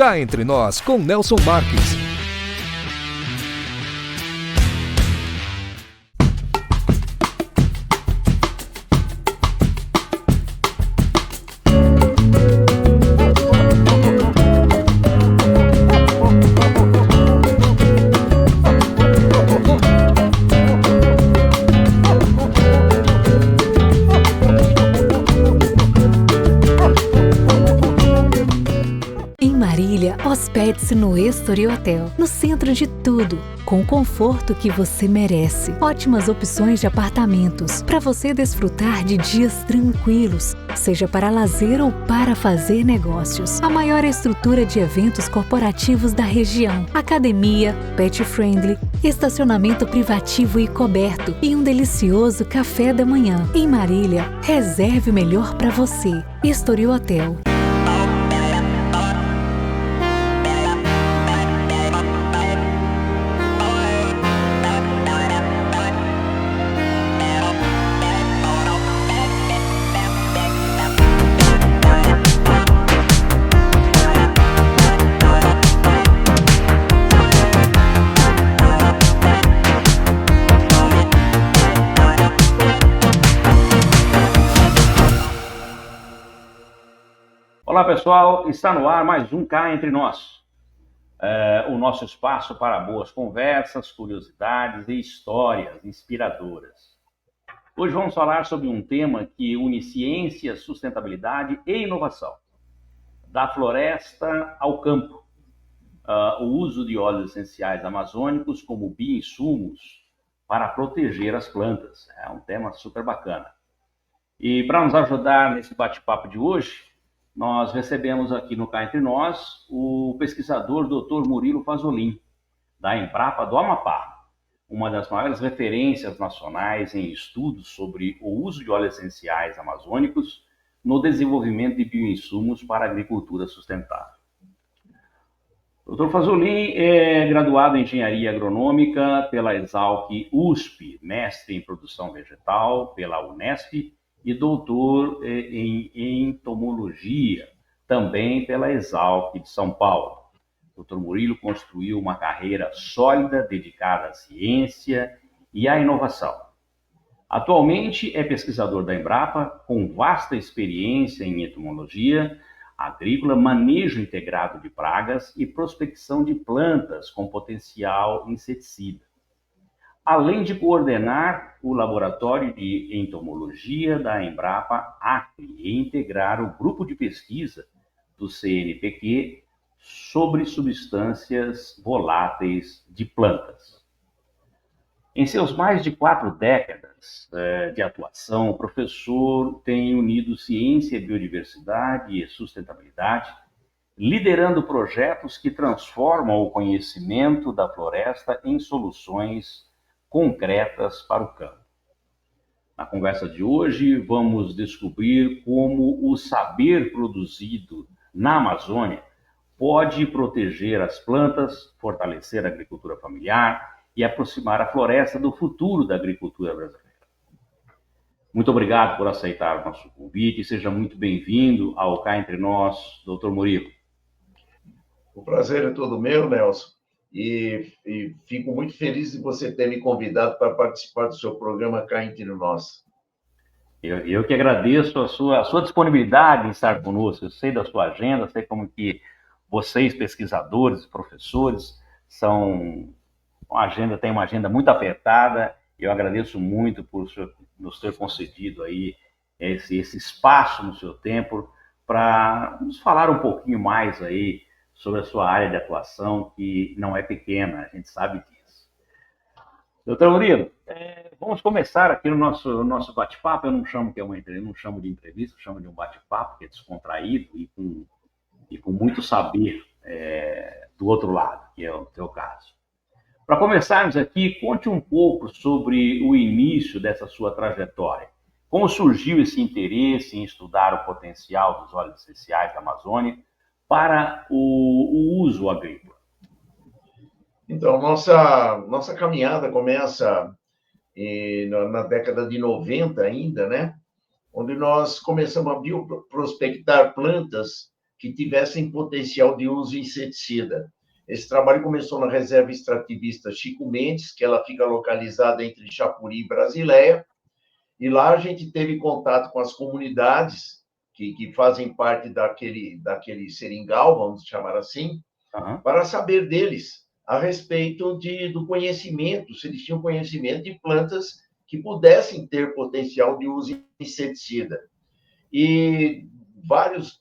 Cá Entre Nós, com Nelson Marques. Hospede-se no Estoril Hotel, no centro de tudo, com o conforto que você merece. Ótimas opções de apartamentos, para você desfrutar de dias tranquilos, seja para lazer ou para fazer negócios. A maior estrutura de eventos corporativos da região, academia, pet friendly, estacionamento privativo e coberto e um delicioso café da manhã. Em Marília, reserve o melhor para você. Estoril Hotel. Olá pessoal, está no ar mais um Cá Entre Nós, o nosso espaço para boas conversas, curiosidades e histórias inspiradoras. Hoje vamos falar sobre um tema que une ciência, sustentabilidade e inovação, da floresta ao campo, o uso de óleos essenciais amazônicos como bioinsumos para proteger as plantas. É um tema super bacana. E para nos ajudar nesse bate-papo de hoje, nós recebemos aqui no Cá Entre Nós o pesquisador Dr. Murilo Fazolin, da Embrapa do Amapá, uma das maiores referências nacionais em estudos sobre o uso de óleos essenciais amazônicos no desenvolvimento de bioinsumos para a agricultura sustentável. Dr. Fazolin é graduado em Engenharia Agronômica pela Exalc USP, mestre em Produção Vegetal pela Unesp, e doutor em entomologia, também pela Exalc de São Paulo. Dr. Murilo construiu uma carreira sólida dedicada à ciência e à inovação. Atualmente é pesquisador da Embrapa, com vasta experiência em entomologia agrícola, manejo integrado de pragas e prospecção de plantas com potencial inseticida, além de coordenar o Laboratório de Entomologia da Embrapa Acre e integrar o grupo de pesquisa do CNPq sobre substâncias voláteis de plantas. Em seus mais de 4 décadas de atuação, o professor tem unido ciência, biodiversidade e sustentabilidade, liderando projetos que transformam o conhecimento da floresta em soluções concretas para o campo. Na conversa de hoje, vamos descobrir como o saber produzido na Amazônia pode proteger as plantas, fortalecer a agricultura familiar e aproximar a floresta do futuro da agricultura brasileira. Muito obrigado por aceitar o nosso convite e seja muito bem-vindo ao Cá Entre Nós, Dr. Murilo. O prazer é todo meu, Nelson. E fico muito feliz de você ter me convidado para participar do seu programa Cá Entre Nós. Eu que agradeço a sua disponibilidade em estar conosco. Eu sei da sua agenda, sei como que vocês, pesquisadores, professores, têm uma agenda muito apertada. Eu agradeço muito por nos ter concedido aí esse espaço no seu tempo para nos falar um pouquinho mais aí sobre a sua área de atuação, que não é pequena, a gente sabe disso. Doutor Murilo, vamos começar aqui no nosso bate-papo. Eu não chamo de entrevista, eu chamo de um bate-papo, que é descontraído e com muito saber do outro lado, que é o teu caso. Para começarmos aqui, conte um pouco sobre o início dessa sua trajetória. Como surgiu esse interesse em estudar o potencial dos óleos essenciais da Amazônia para o uso agrícola? Então, nossa caminhada começa na década de 90 ainda, né? Onde nós começamos a bioprospectar plantas que tivessem potencial de uso inseticida. Esse trabalho começou na reserva extrativista Chico Mendes, que ela fica localizada entre Chapuri e Brasileia, e lá a gente teve contato com as comunidades que fazem parte daquele seringal, vamos chamar assim, para saber deles a respeito do conhecimento, se eles tinham conhecimento de plantas que pudessem ter potencial de uso inseticida. E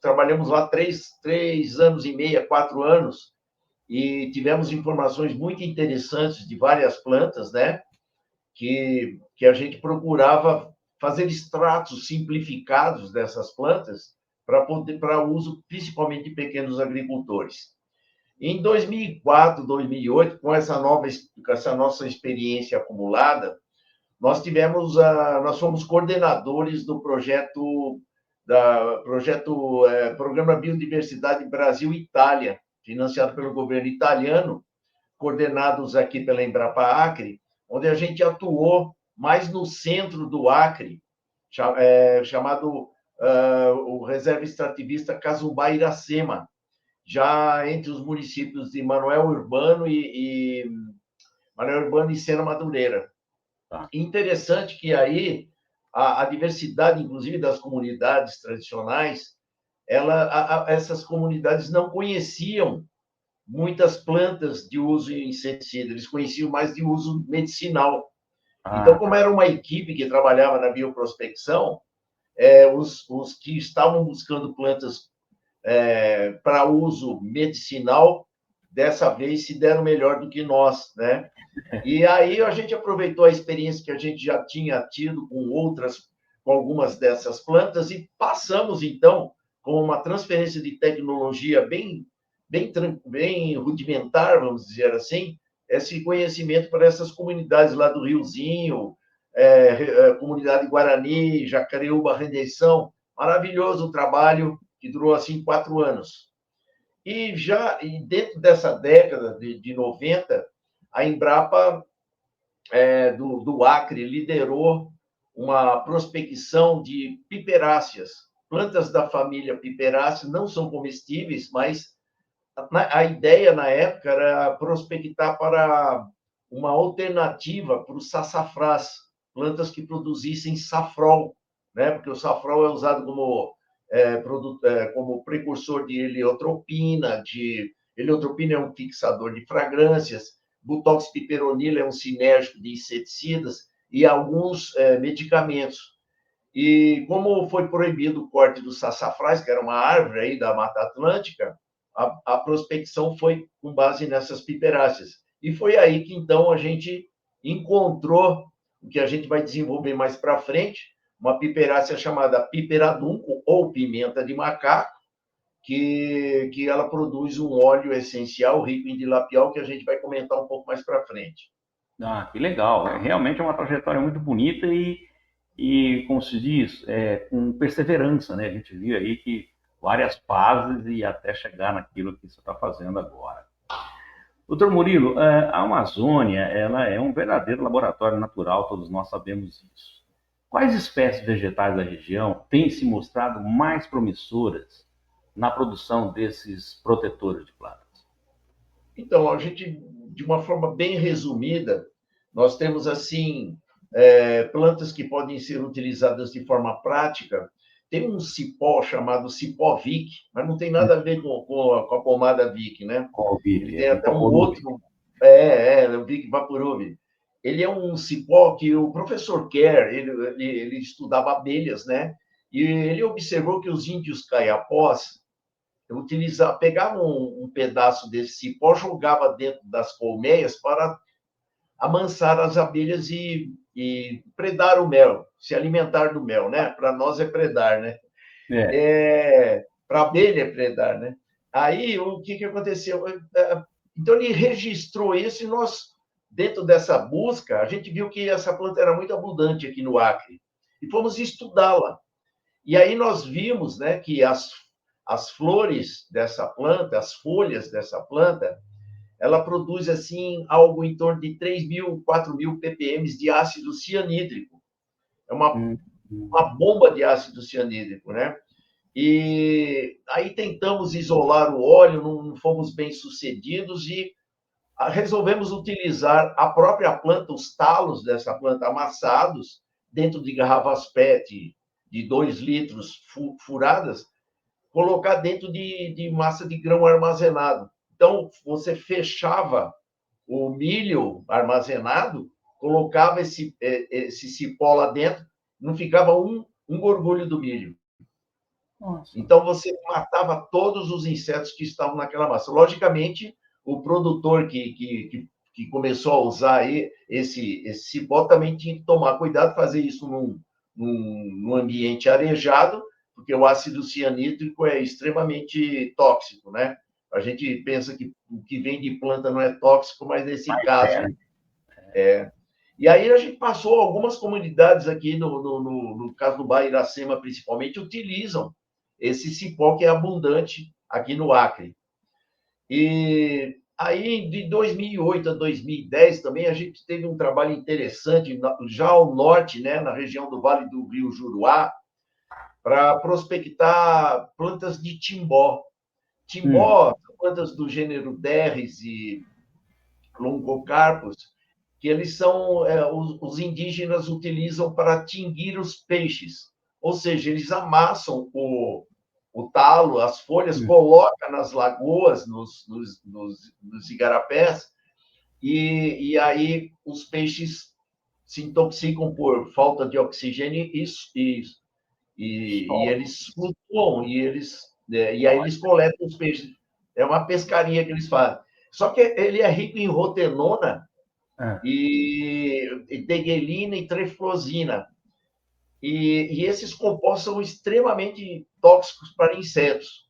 trabalhamos lá 3 anos e meio, 4 anos, e tivemos informações muito interessantes de várias plantas, né? Que a gente procurava fazer extratos simplificados dessas plantas para uso principalmente de pequenos agricultores. Em 2004, 2008, com essa nossa experiência acumulada, nós fomos coordenadores do Programa Biodiversidade Brasil-Itália, financiado pelo governo italiano, coordenados aqui pela Embrapa Acre, onde a gente atuou mais no centro do Acre, chamado o Reserva Extrativista Casumbá Iracema, já entre os municípios de Manoel Urbano e Sena Madureira. Tá. Interessante que aí a diversidade, inclusive, das comunidades tradicionais, essas comunidades não conheciam muitas plantas de uso inseticida, eles conheciam mais de uso medicinal. Então, como era uma equipe que trabalhava na bioprospecção, os que estavam buscando plantas para uso medicinal, dessa vez se deram melhor do que nós, né? E aí a gente aproveitou a experiência que a gente já tinha tido com algumas dessas plantas e passamos, então, com uma transferência de tecnologia bem rudimentar, vamos dizer assim, esse conhecimento para essas comunidades lá do Riozinho, comunidade Guarani, Jacareúba, Redenção. Maravilhoso o trabalho que durou, assim, 4 anos. E dentro dessa década de 90, a Embrapa do Acre liderou uma prospecção de piperáceas. Plantas da família Piperácea não são comestíveis, mas a ideia na época era prospectar para uma alternativa para os sassafrás, plantas que produzissem safrol, né? Porque o safrol é usado como precursor de heliotropina. Heliotropina é um fixador de fragrâncias, Butox piperonila é um sinérgico de inseticidas e alguns medicamentos. E como foi proibido o corte dos sassafrás, que era uma árvore aí da Mata Atlântica, a prospecção foi com base nessas piperáceas. E foi aí que, então, a gente encontrou o que a gente vai desenvolver mais para frente, uma piperácea chamada piperadunco, ou pimenta de macaco, que ela produz um óleo essencial rico em dilapiol, que a gente vai comentar um pouco mais para frente. Que legal. Realmente é uma trajetória muito bonita e como se diz, com perseverança, né? A gente viu aí que várias fases e até chegar naquilo que você está fazendo agora. Doutor Murilo, a Amazônia ela é um verdadeiro laboratório natural, todos nós sabemos isso. Quais espécies vegetais da região têm se mostrado mais promissoras na produção desses protetores de plantas? Então, a gente, de uma forma bem resumida, nós temos, assim, plantas que podem ser utilizadas de forma prática. Tem um cipó chamado cipó Vic, mas não tem nada a ver com a pomada Vic, né? Ele tem até um outro... o Vic Vaporub. Ele é um cipó que o professor Kerr, ele estudava abelhas, né? E ele observou que os índios caiapós pegavam um pedaço desse cipó, jogava dentro das colmeias para amansar as abelhas e predar o mel, se alimentar do mel, né? Para nós é predar, né? Para a abelha é predar, né? Aí, o que aconteceu? Então, ele registrou isso e nós, dentro dessa busca, a gente viu que essa planta era muito abundante aqui no Acre e fomos estudá-la. E aí nós vimos, né, que as flores dessa planta, as folhas dessa planta, ela produz, assim, algo em torno de 3.000, 4.000 ppm de ácido cianídrico. É uma bomba de ácido cianídrico, né? E aí tentamos isolar o óleo, não fomos bem sucedidos e resolvemos utilizar a própria planta, os talos dessa planta amassados dentro de garrafas PET de 2 litros furadas, colocar dentro de massa de grão armazenado. Então, você fechava o milho armazenado, colocava esse cipó lá dentro, não ficava um gorgulho do milho. Nossa. Então, você matava todos os insetos que estavam naquela massa. Logicamente, o produtor que começou a usar esse cipó também tinha que tomar cuidado, fazer isso num ambiente arejado, porque o ácido cianídrico é extremamente tóxico, né? A gente pensa que o que vem de planta não é tóxico, mas nesse caso é. E aí a gente passou, algumas comunidades aqui, no caso do Bairro Iracema, principalmente, utilizam esse cipó que é abundante aqui no Acre. E aí, de 2008 a 2010, também a gente teve um trabalho interessante, já ao norte, né, na região do Vale do Rio Juruá, para prospectar plantas de timbó. Timbó, plantas do gênero Derris e Longocarpus, que eles são, os indígenas utilizam para tinguir os peixes. Ou seja, eles amassam o talo, as folhas, colocam nas lagoas, nos igarapés, e aí os peixes se intoxicam por falta de oxigênio e eles flutuam, e aí eles coletam os peixes. É uma pescaria que eles fazem. Só que ele é rico em rotenona e deguelina e treflozina. E esses compostos são extremamente tóxicos para insetos.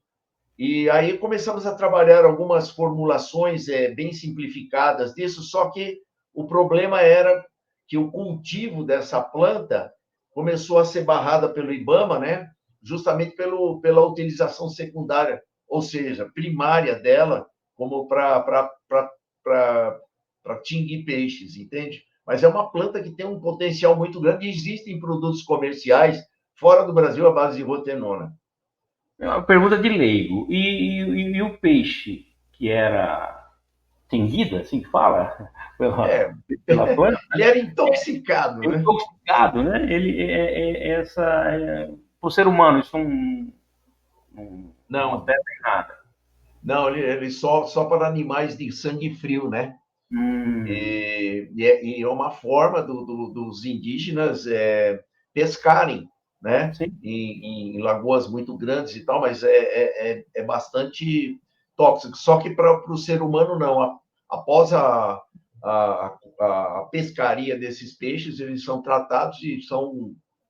E aí começamos a trabalhar algumas formulações bem simplificadas disso, só que o problema era que o cultivo dessa planta começou a ser barrada pelo IBAMA, né? Justamente pela utilização secundária, ou seja, primária dela, como para tinguir peixes, entende? Mas é uma planta que tem um potencial muito grande e existem produtos comerciais fora do Brasil à base de rotenona. É uma pergunta de leigo. E o peixe que era tingido, assim que fala, pela planta, ele era intoxicado, né? Intoxicado, né? Para o ser humano, isso não afeta em nada. Não, ele só para animais de sangue frio, né? E é uma forma dos indígenas pescarem, né? Em lagoas muito grandes e tal, mas é bastante tóxico. Só que para o ser humano, não. Após a pescaria desses peixes, eles são tratados e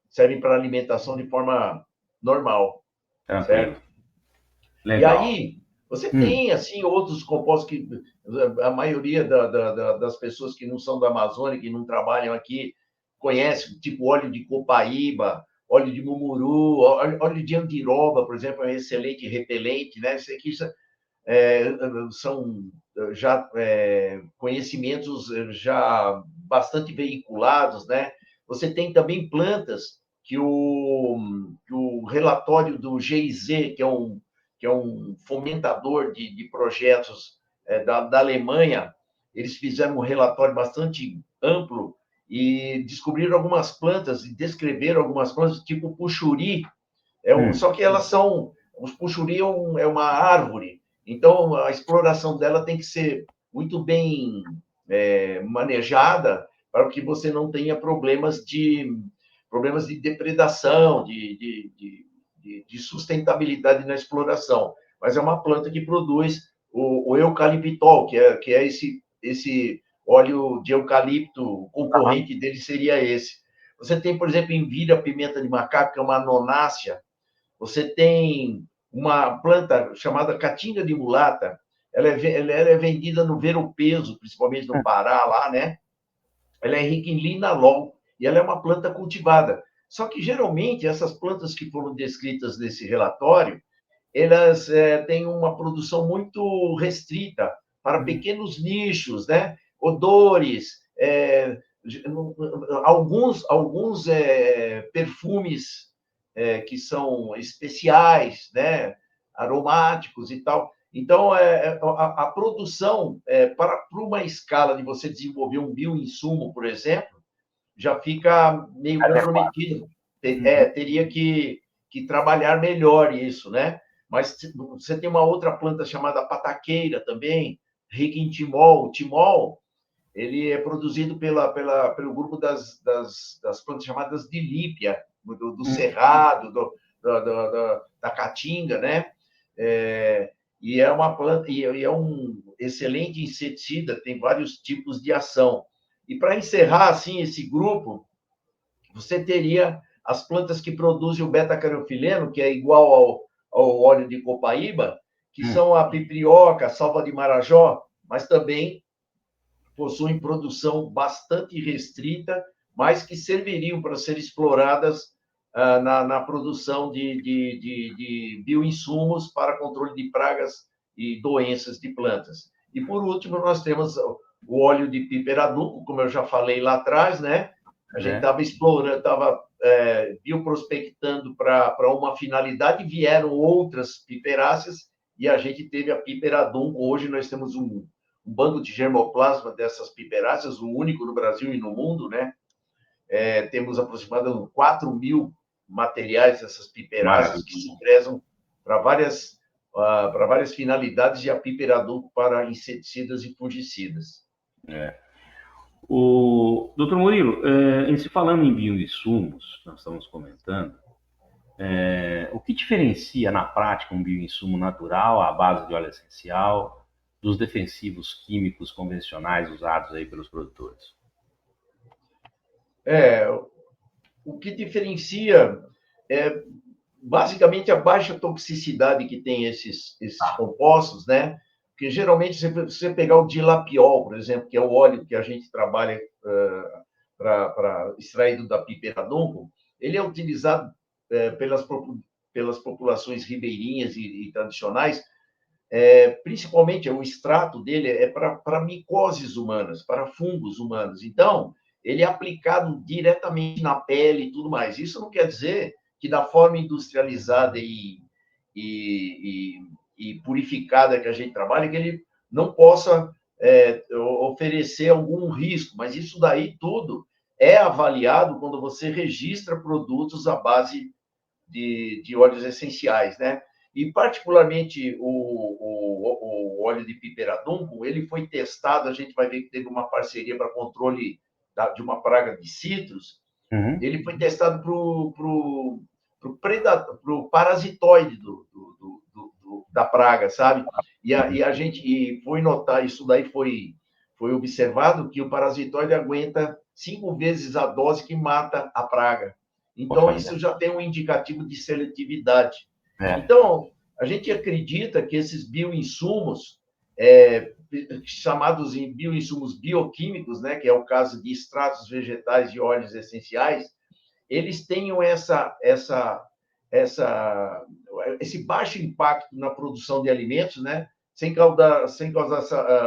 servem para alimentação de forma normal. Tranquilo. Certo? Legal. E aí, você tem, assim, outros compostos que a maioria das pessoas que não são da Amazônia, que não trabalham aqui, conhece, tipo óleo de copaíba, óleo de mumuru, óleo de andiroba, por exemplo, é um excelente repelente, né? Isso aqui são já conhecimentos já bastante veiculados, né? Você tem também plantas que o relatório do GIZ, que é um fomentador de projetos da Alemanha, eles fizeram um relatório bastante amplo e descobriram algumas plantas e descreveram algumas plantas, tipo o puxuri, só que elas são... Os puxuri é uma árvore, então a exploração dela tem que ser muito bem manejada para que você não tenha problemas de depredação, de sustentabilidade na exploração. Mas é uma planta que produz o eucaliptol, que é esse óleo de eucalipto, o concorrente dele seria esse. Você tem, por exemplo, envira pimenta de macaco, que é uma anonácea. Você tem uma planta chamada caatinga de mulata, ela é vendida no Ver-o-Peso, principalmente no Pará, lá, né? Ela é rica em linalol e ela é uma planta cultivada. Só que, geralmente, essas plantas que foram descritas nesse relatório, elas têm uma produção muito restrita para pequenos nichos, né? Odores, alguns perfumes que são especiais, né, aromáticos e tal. Então, a produção, para uma escala de você desenvolver um bioinsumo, por exemplo, já fica meio Adequado. comprometido. Teria que trabalhar melhor isso, né? Mas você tem uma outra planta chamada pataqueira também, rica em timol. O timol, ele é produzido pelo grupo das plantas chamadas de lípia, do cerrado, da caatinga, né? E é uma planta, e é um excelente inseticida, tem vários tipos de ação. E para encerrar assim esse grupo, você teria as plantas que produzem o beta-caroteno, que é igual ao óleo de copaíba, que são a piprioca, a salva de marajó, mas também possuem produção bastante restrita, mas que serviriam para ser exploradas na produção de bioinsumos para controle de pragas e doenças de plantas. E, por último, nós temos o óleo de piperadunco, como eu já falei lá atrás, né? A gente estava explorando, estava bioprospectando para uma finalidade, vieram outras piperáceas e a gente teve a piperadunco. Hoje nós temos um banco de germoplasma dessas piperáceas, o único no Brasil e no mundo, né? Temos aproximadamente 4.000 materiais dessas piperáceas que se prezam para várias finalidades e a piperadunco para inseticidas e fungicidas. O doutor Murilo, em se falando em bioinsumos, nós estamos comentando, o que diferencia na prática um bioinsumo natural à base de óleo essencial dos defensivos químicos convencionais usados aí pelos produtores? O que diferencia é basicamente a baixa toxicidade que tem esses compostos, né? Porque geralmente, se você pegar o dilapiol, por exemplo, que é o óleo que a gente trabalha para extraído da piperadunco, ele é utilizado pelas populações ribeirinhas e tradicionais, principalmente o extrato dele é para micoses humanas, para fungos humanos. Então, ele é aplicado diretamente na pele e tudo mais. Isso não quer dizer que da forma industrializada e purificada que a gente trabalha, que ele não possa oferecer algum risco, mas isso daí tudo é avaliado quando você registra produtos à base de óleos essenciais, né? E, particularmente, o óleo de piperadunco, ele foi testado, a gente vai ver que teve uma parceria para controle de uma praga de citros, ele foi testado para o parasitoide da praga, sabe? E a gente foi notar, isso daí foi observado, que o parasitoide aguenta 5 vezes a dose que mata a praga. Então, isso já tem um indicativo de seletividade. Então, a gente acredita que esses bioinsumos, chamados em bioinsumos bioquímicos, né, que é o caso de extratos vegetais e óleos essenciais, eles tenham esse baixo impacto na produção de alimentos, né, sem causar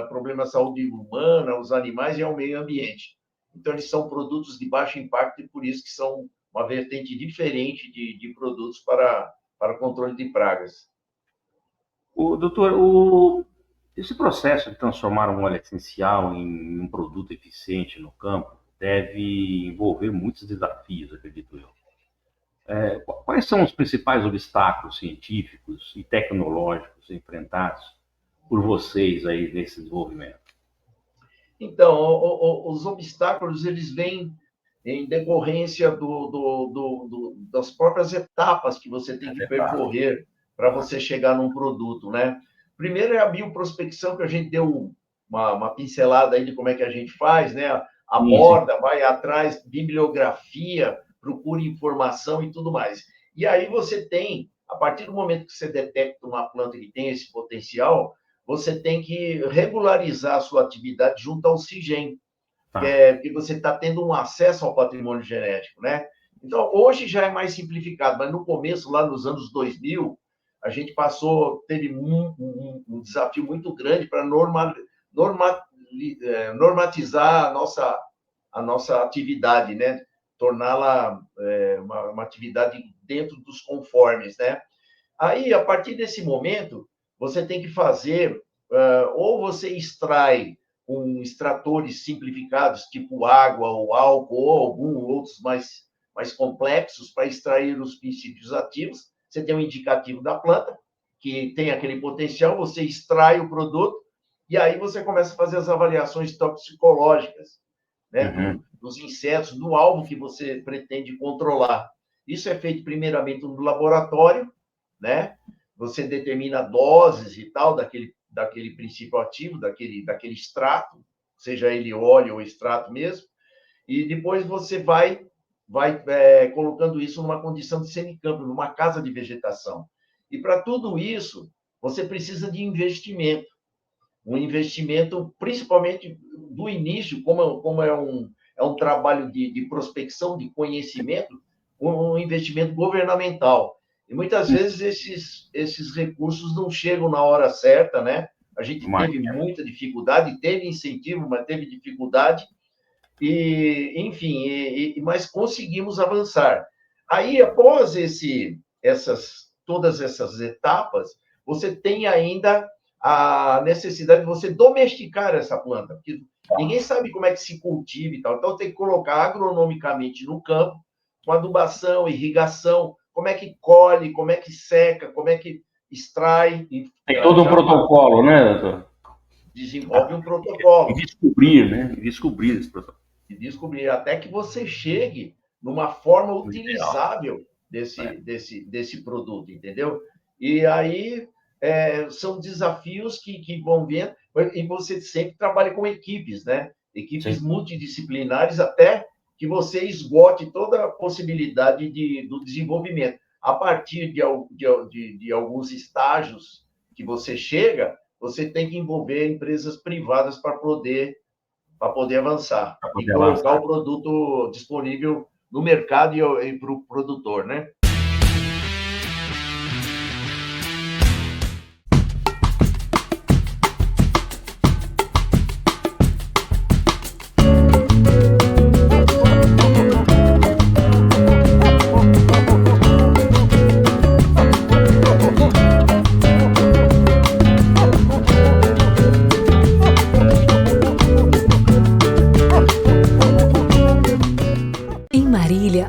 problemas à saúde humana, aos animais e ao meio ambiente. Então, eles são produtos de baixo impacto e por isso que são uma vertente diferente de produtos para controle de pragas. Doutor, esse processo de transformar um óleo essencial em um produto eficiente no campo deve envolver muitos desafios, acredito eu. Quais são os principais obstáculos científicos e tecnológicos enfrentados por vocês aí nesse desenvolvimento? Então, os obstáculos, eles vêm em decorrência das próprias etapas que você tem que percorrer para você chegar num produto, né? Primeiro é a bioprospecção, que a gente deu uma pincelada aí de como é que a gente faz, né? Aborda, vai atrás, bibliografia, procura informação e tudo mais. E aí você tem, a partir do momento que você detecta uma planta que tem esse potencial, você tem que regularizar a sua atividade junto ao CIGEM, que você está tendo um acesso ao patrimônio genético, né? Então, hoje já é mais simplificado, mas no começo, lá nos anos 2000, a gente teve um desafio muito grande para normatizar a nossa atividade, né? torná-la uma atividade dentro dos conformes, né? Aí, a partir desse momento, você tem que fazer, ou você extrai com extratores simplificados, tipo água ou álcool, ou alguns outros mais complexos, para extrair os princípios ativos. Você tem um indicativo da planta, que tem aquele potencial, você extrai o produto, e aí você começa a fazer as avaliações toxicológicas, né, dos insetos, do alvo que você pretende controlar. Isso é feito primeiramente no laboratório, né? Você determina doses e tal daquele princípio ativo, daquele extrato, seja ele óleo ou extrato mesmo, e depois você vai colocando isso numa condição de semicampo, numa casa de vegetação. E para tudo isso, você precisa de investimento. Um investimento, principalmente do início, como é um trabalho de prospecção, de conhecimento, um investimento governamental. E muitas vezes esses recursos não chegam na hora certa, né? A gente teve muita dificuldade, teve incentivo, mas teve dificuldade, enfim, mas conseguimos avançar. Aí, após todas essas etapas, você tem ainda a necessidade de você domesticar essa planta, porque ninguém sabe como é que se cultiva e tal. Então, tem que colocar agronomicamente no campo, com adubação, irrigação, como é que colhe, como é que seca, como é que extrai. Tem todo um protocolo, né, doutor? Desenvolve um protocolo. E descobrir, né? E descobrir esse protocolo. E descobrir, até que você chegue numa forma utilizável desse produto, entendeu? E aí são desafios que vão vendo, e você sempre trabalha com equipes, né? Equipes multidisciplinares, até que você esgote toda a possibilidade do desenvolvimento. A partir de alguns estágios que você chega, você tem que envolver empresas privadas para poder avançar e colocar o produto disponível no mercado e para o produtor, né?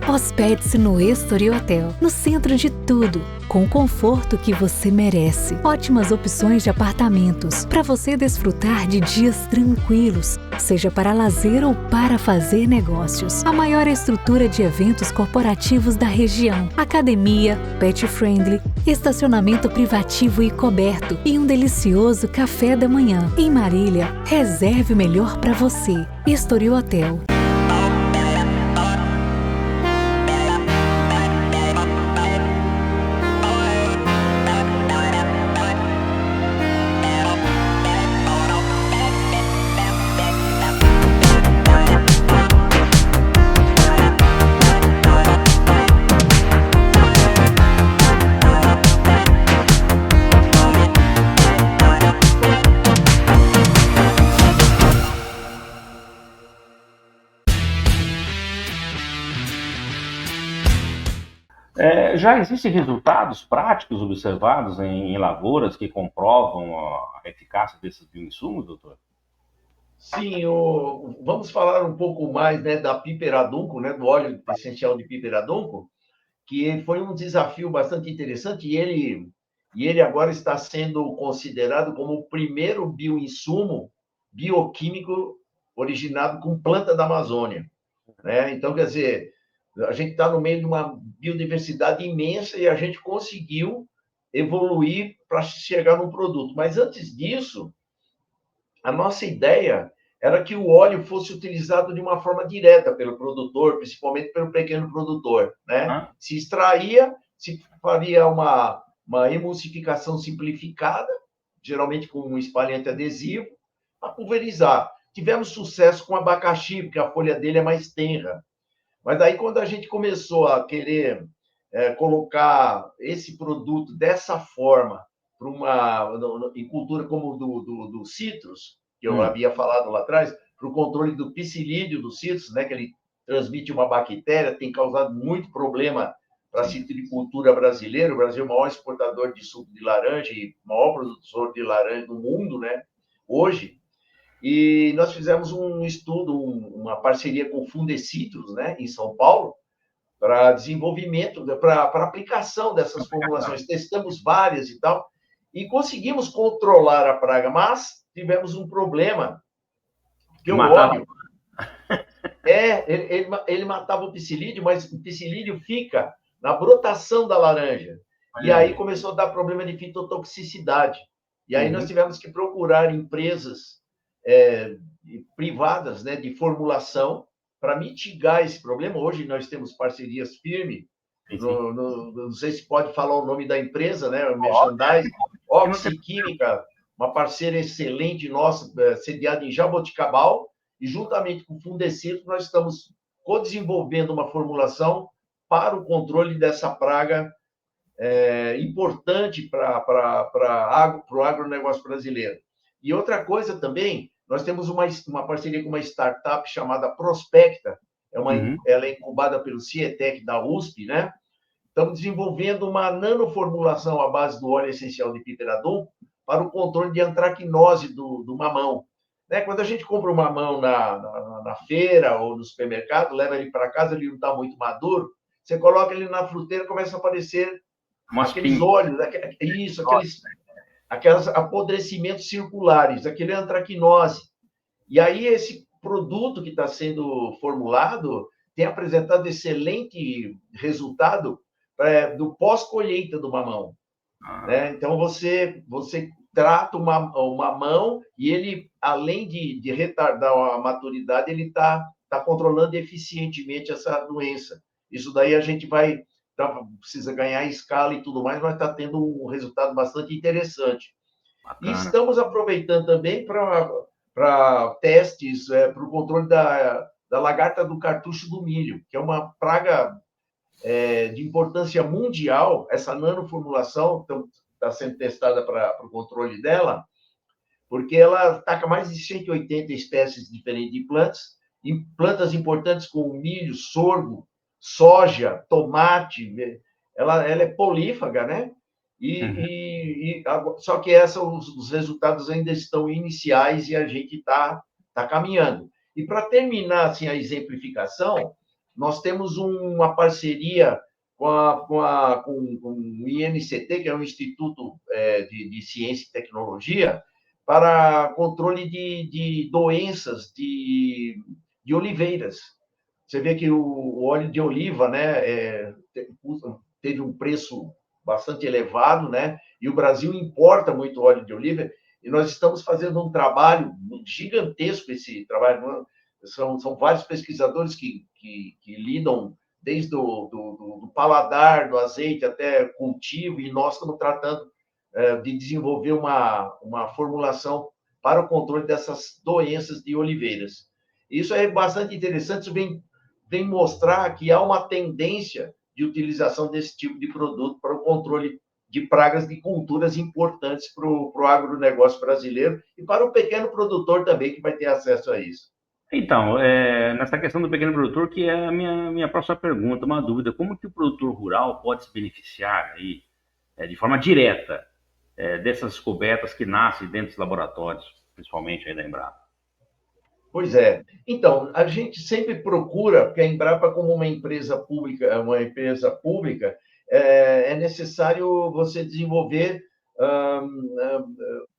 Hospede-se no Estoril Hotel, no centro de tudo, com o conforto que você merece. Ótimas opções de apartamentos, para você desfrutar de dias tranquilos, seja para lazer ou para fazer negócios. A maior estrutura de eventos corporativos da região, academia, pet friendly, estacionamento privativo e coberto e um delicioso café da manhã. Em Marília, reserve o melhor para você. Estoril Hotel. Já existem resultados práticos observados em lavouras que comprovam a eficácia desses bioinsumos, doutor? Sim, vamos falar um pouco mais, né, da piperadunco, né, do óleo essencial de piperadunco, que foi um desafio bastante interessante e ele agora está sendo considerado como o primeiro bioinsumo bioquímico originado com planta da Amazônia, né? Então, quer dizer, a gente está no meio de uma biodiversidade imensa e a gente conseguiu evoluir para chegar num produto. Mas antes disso, a nossa ideia era que o óleo fosse utilizado de uma forma direta pelo produtor, principalmente pelo pequeno produtor, né? Se extraía, se faria uma emulsificação simplificada, geralmente com um espalhante adesivo, para pulverizar. Tivemos sucesso com abacaxi, porque a folha dele é mais tenra. Mas aí, quando a gente começou a querer colocar esse produto dessa forma em cultura como do citrus, que eu havia falado lá atrás, para o controle do psilídeo do citrus, né, que ele transmite uma bactéria, tem causado muito problema para a citricultura brasileira. O Brasil é o maior exportador de suco de laranja e maior produtor de laranja do mundo, né? Hoje. E nós fizemos um estudo, uma parceria com o Fundecitrus, né, em São Paulo, para desenvolvimento, para aplicação dessas formulações. Testamos várias e tal, e conseguimos controlar a praga, mas tivemos um problema, que o óleo... ele matava o psilídeo, mas o psilídeo fica na brotação da laranja. E aí começou a dar problema de fitotoxicidade. E aí nós tivemos que procurar empresas privadas, né, de formulação para mitigar esse problema. Hoje nós temos parcerias firmes. Não sei se pode falar o nome da empresa, né? O merchandising, Oxiquímica, uma parceira excelente nossa, sediada em Jaboticabal, e juntamente com o Fundecitrus nós estamos co-desenvolvendo uma formulação para o controle dessa praga importante para o agronegócio brasileiro. E outra coisa também, nós temos uma parceria com uma startup chamada Prospecta, ela é incubada pelo CIETEC da USP, né? Estamos desenvolvendo uma nanoformulação à base do óleo essencial de piperadum para o controle de antracnose do mamão. Né? Quando a gente compra um mamão na feira ou no supermercado, leva ele para casa, ele não está muito maduro, você coloca ele na fruteira, começa a aparecer aqueles óleos, aqueles apodrecimentos circulares, aquele antracnose. E aí esse produto que está sendo formulado tem apresentado excelente resultado do pós-colheita do mamão. Né? Então, você trata o mamão e ele, além de retardar a maturidade, ele está controlando eficientemente essa doença. Isso daí a gente precisa ganhar escala e tudo mais, mas está tendo um resultado bastante interessante. Bacana. E estamos aproveitando também para testes, para o controle da lagarta do cartucho do milho, que é uma praga de importância mundial. Essa nanoformulação está sendo testada para o controle dela, porque ela ataca mais de 180 espécies diferentes de plantas importantes como milho, sorgo, soja, tomate. Ela é polífaga, né? Só que os resultados ainda estão iniciais e a gente está caminhando. E para terminar assim, a exemplificação, nós temos uma parceria com o INCT, que é um Instituto de Ciência e Tecnologia, para controle de doenças de oliveiras. Você vê que o óleo de oliva, né, teve um preço bastante elevado, né? E o Brasil importa muito óleo de oliva, e nós estamos fazendo um trabalho gigantesco, esse trabalho. São vários pesquisadores que lidam desde do paladar, do azeite até cultivo, e nós estamos tratando de desenvolver uma formulação para o controle dessas doenças de oliveiras. Isso é bastante interessante, isso vem mostrar que há uma tendência de utilização desse tipo de produto para o controle de pragas de culturas importantes para o agronegócio brasileiro e para o pequeno produtor também, que vai ter acesso a isso. Então, nessa questão do pequeno produtor, que é a minha próxima pergunta, uma dúvida: como que o produtor rural pode se beneficiar aí, de forma direta dessas descobertas que nascem dentro dos laboratórios, principalmente aí da Embrapa? Pois é. Então, a gente sempre procura, porque a Embrapa, como uma empresa pública, é necessário você desenvolver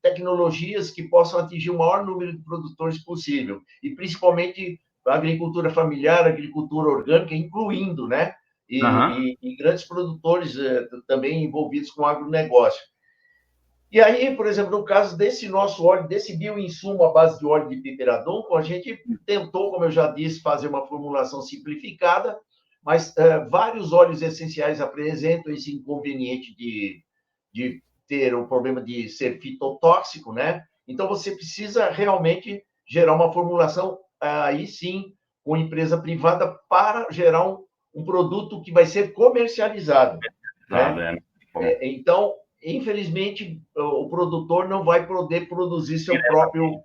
tecnologias que possam atingir o maior número de produtores possível, e principalmente a agricultura familiar, a agricultura orgânica, incluindo, né? E grandes produtores também envolvidos com o agronegócio. E aí, por exemplo, no caso desse nosso óleo, desse bioinsumo à base de óleo de piperadum, a gente tentou, como eu já disse, fazer uma formulação simplificada, mas vários óleos essenciais apresentam esse inconveniente de ter o problema de ser fitotóxico, né? Então, você precisa realmente gerar uma formulação, aí sim, com empresa privada, para gerar um produto que vai ser comercializado. Né? Então, infelizmente, o produtor não vai poder produzir seu próprio...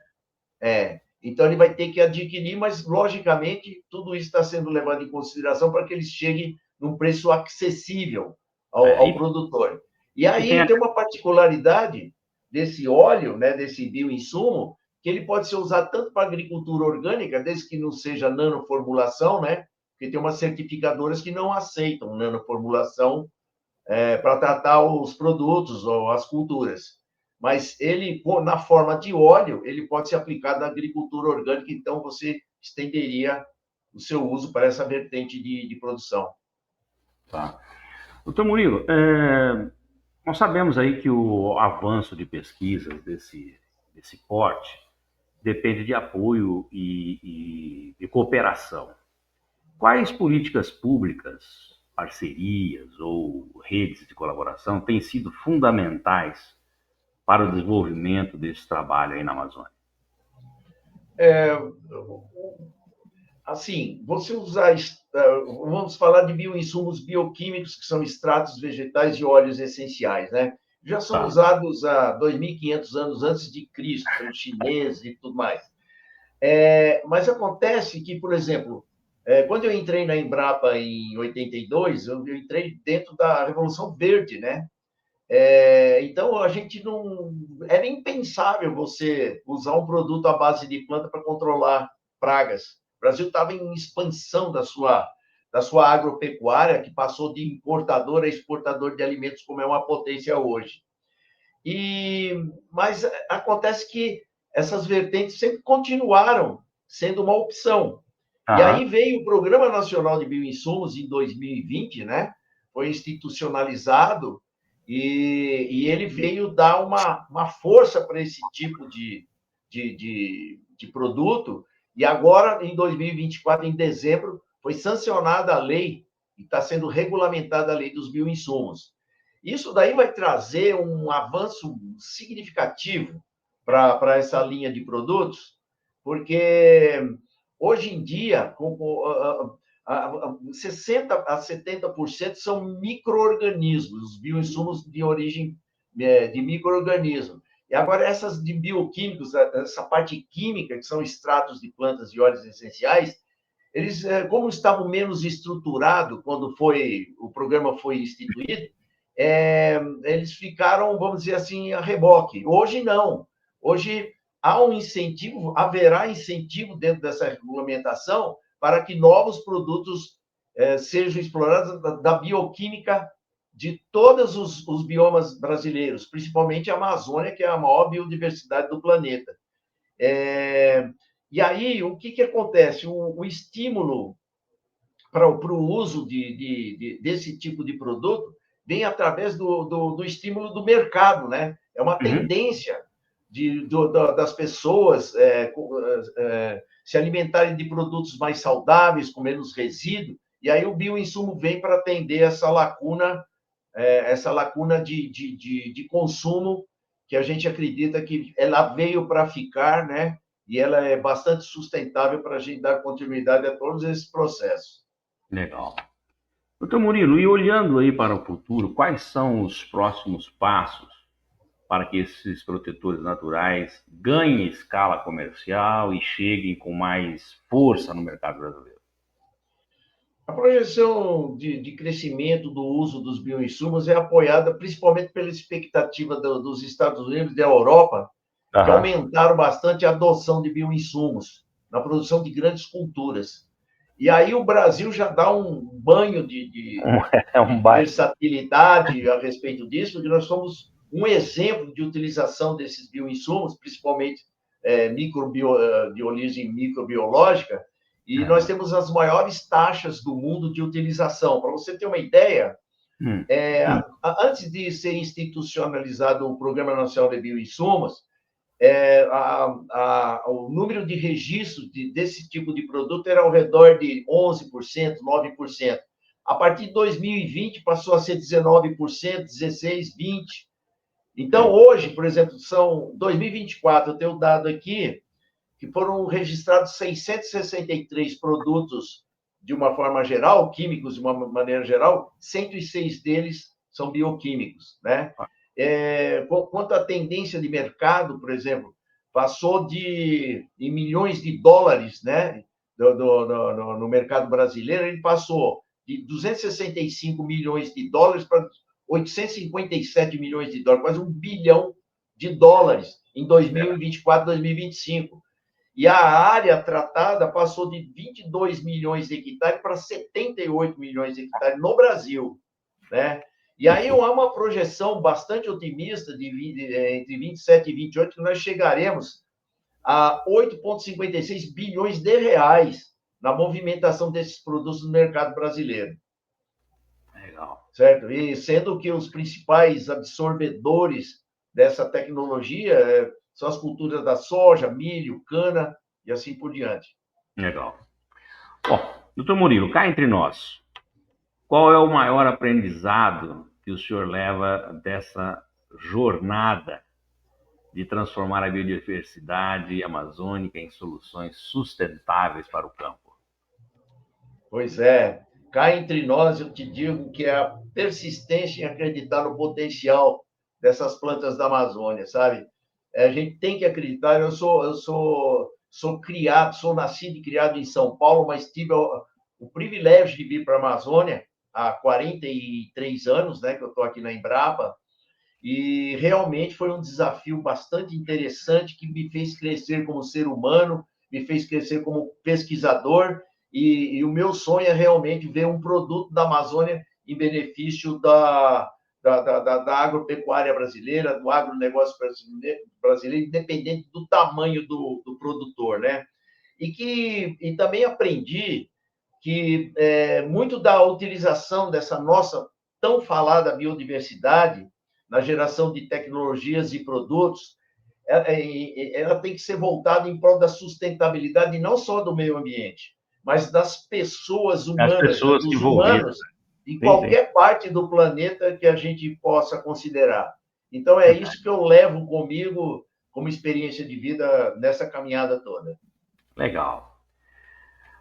Então, ele vai ter que adquirir, mas, logicamente, tudo isso está sendo levado em consideração para que ele chegue num preço acessível ao E, produtor. E e tem aí a... tem uma particularidade desse óleo, né, desse bioinsumo, que ele pode ser usado tanto para agricultura orgânica, desde que não seja nanoformulação, né? Porque tem umas certificadoras que não aceitam nanoformulação para tratar os produtos ou as culturas. Mas ele, na forma de óleo, ele pode ser aplicado na agricultura orgânica, então você estenderia o seu uso para essa vertente de produção. Tá. Doutor Murilo, nós sabemos aí que o avanço de pesquisas desse porte depende de apoio e cooperação. Quais políticas públicas, parcerias ou redes de colaboração têm sido fundamentais para o desenvolvimento desse trabalho aí na Amazônia? Assim, você usar, vamos falar de bioinsumos bioquímicos, que são extratos vegetais e óleos essenciais, né? Já são Tá. usados há 2.500 anos antes de Cristo, pelos chineses e tudo mais. Mas acontece que, por exemplo, quando eu entrei na Embrapa em 82, eu entrei dentro da Revolução Verde, né? Então, a gente não... Era impensável você usar um produto à base de planta para controlar pragas. O Brasil estava em expansão da sua agropecuária, que passou de importador a exportador de alimentos, como é uma potência hoje. Mas acontece que essas vertentes sempre continuaram sendo uma opção. E Aham. aí veio o Programa Nacional de Bioinsumos em 2020, né? Foi institucionalizado e ele veio dar uma força para esse tipo de produto. E agora, em 2024, em dezembro, foi sancionada a lei e está sendo regulamentada a lei dos bioinsumos. Isso daí vai trazer um avanço significativo para essa linha de produtos, porque hoje em dia, 60% a 70% são micro-organismos, os bioinsumos de origem de micro-organismo. E agora, essas de bioquímicos, essa parte química, que são extratos de plantas e óleos essenciais, eles, como estavam menos estruturados quando o programa foi instituído, eles ficaram, vamos dizer assim, a reboque. Hoje, não. Hoje, há um incentivo, haverá incentivo dentro dessa regulamentação para que novos produtos sejam explorados da bioquímica de todos os biomas brasileiros, principalmente a Amazônia, que é a maior biodiversidade do planeta. E aí, o que acontece? O estímulo para o uso desse tipo de produto vem através do estímulo do mercado, né? É uma Uhum. tendência das pessoas se alimentarem de produtos mais saudáveis, com menos resíduo, e aí o bioinsumo vem para atender essa lacuna de consumo, que a gente acredita que ela veio para ficar, né? E ela é bastante sustentável para a gente dar continuidade a todos esses processos. Legal. Doutor Murilo, e olhando aí para o futuro, quais são os próximos passos para que esses protetores naturais ganhem escala comercial e cheguem com mais força no mercado brasileiro? A projeção de crescimento do uso dos bioinsumos é apoiada principalmente pela expectativa dos Estados Unidos e da Europa, que Aham. aumentaram bastante a adoção de bioinsumos na produção de grandes culturas. E aí o Brasil já dá um banho de É um baita. versatilidade a respeito disso, porque nós somos um exemplo de utilização desses bioinsumos, principalmente de origem microbiológica, e nós temos as maiores taxas do mundo de utilização. Para você ter uma ideia, Hum. antes de ser institucionalizado o Programa Nacional de Bioinsumos, o número de registros desse tipo de produto era ao redor de 11%, 9%. A partir de 2020, passou a ser 19%, 16%, 20%. Então, hoje, por exemplo, são 2024, eu tenho dado aqui, que foram registrados 663 produtos de uma forma geral, químicos de uma maneira geral, 106 deles são bioquímicos, né? Quanto à tendência de mercado, por exemplo, passou em milhões de dólares, né, no mercado brasileiro, ele passou de 265 milhões de dólares para 857 milhões de dólares, quase 1 bilhão de dólares em 2024, 2025. E a área tratada passou de 22 milhões de hectares para 78 milhões de hectares no Brasil, né? E aí há uma projeção bastante otimista entre 27 e 28, que nós chegaremos a 8,56 bilhões de reais na movimentação desses produtos no mercado brasileiro. Legal. Certo? E sendo que os principais absorvedores dessa tecnologia são as culturas da soja, milho, cana e assim por diante. Legal. Bom, doutor Murilo, cá entre nós, qual é o maior aprendizado que o senhor leva dessa jornada de transformar a biodiversidade amazônica em soluções sustentáveis para o campo? Pois é. Cá entre nós, eu te digo que é a persistência em acreditar no potencial dessas plantas da Amazônia, sabe? A gente tem que acreditar. Eu sou criado, sou nascido e criado em São Paulo, mas tive o privilégio de vir para a Amazônia há 43 anos, né, que eu estou aqui na Embrapa, e realmente foi um desafio bastante interessante que me fez crescer como ser humano, me fez crescer como pesquisador, e o meu sonho é realmente ver um produto da Amazônia em benefício da agropecuária brasileira, do agronegócio brasileiro, independente do tamanho do produtor, né? E também aprendi que muito da utilização dessa nossa tão falada biodiversidade na geração de tecnologias e produtos, ela tem que ser voltada em prol da sustentabilidade não só do meio ambiente, mas das pessoas humanas, pessoas dos humanos, em qualquer parte do planeta que a gente possa considerar. Então, é isso que eu levo comigo como experiência de vida nessa caminhada toda. Legal.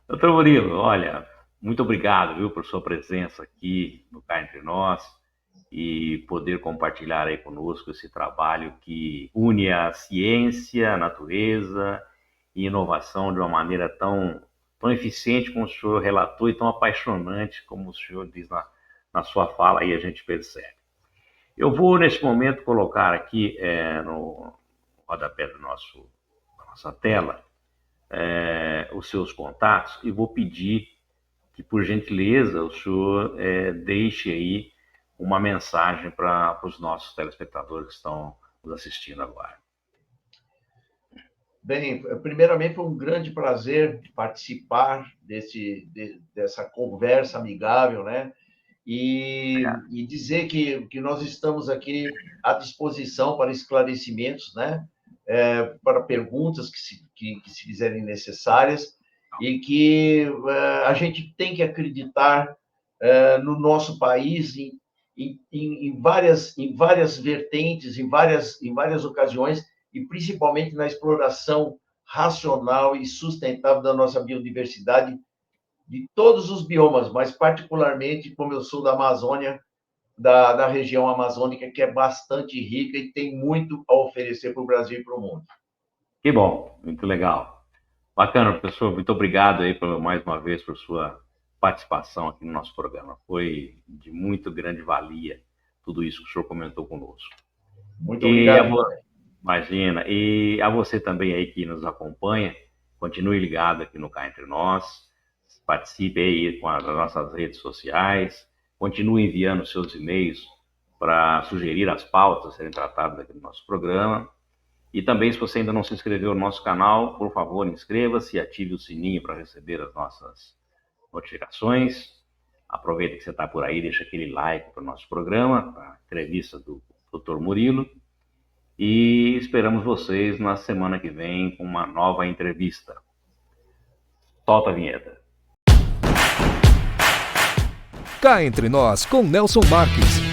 Doutor Murilo, olha, muito obrigado, viu, por sua presença aqui no Cá Entre Nós e poder compartilhar aí conosco esse trabalho que une a ciência, a natureza e inovação de uma maneira tão eficiente como o senhor relatou e tão apaixonante como o senhor diz na sua fala, aí a gente percebe. Eu vou, nesse momento, colocar aqui no rodapé da nossa tela os seus contatos e vou pedir que, por gentileza, o senhor deixe aí uma mensagem para os nossos telespectadores que estão nos assistindo agora. Bem, primeiramente foi um grande prazer participar dessa conversa amigável, né? E dizer que nós estamos aqui à disposição para esclarecimentos, né? Para perguntas que se fizerem necessárias, e que a gente tem que acreditar no nosso país em várias vertentes, em várias ocasiões, e principalmente na exploração racional e sustentável da nossa biodiversidade, de todos os biomas, mas particularmente, como eu sou da Amazônia, da região amazônica, que é bastante rica e tem muito a oferecer para o Brasil e para o mundo. Que bom, muito legal. Bacana, professor, muito obrigado aí mais uma vez por sua participação aqui no nosso programa. Foi de muito grande valia tudo isso que o senhor comentou conosco. Muito obrigado. Imagina. E a você também aí que nos acompanha, continue ligado aqui no Cá Entre Nós, participe aí com as nossas redes sociais, continue enviando seus e-mails para sugerir as pautas a serem tratadas aqui no nosso programa. E também, se você ainda não se inscreveu no nosso canal, por favor, inscreva-se e ative o sininho para receber as nossas notificações. Aproveita que você está por aí, deixa aquele like para o nosso programa, para a entrevista do Dr. Murilo. E esperamos vocês na semana que vem com uma nova entrevista. Solta a vinheta. Cá Entre Nós, com Nelson Marques.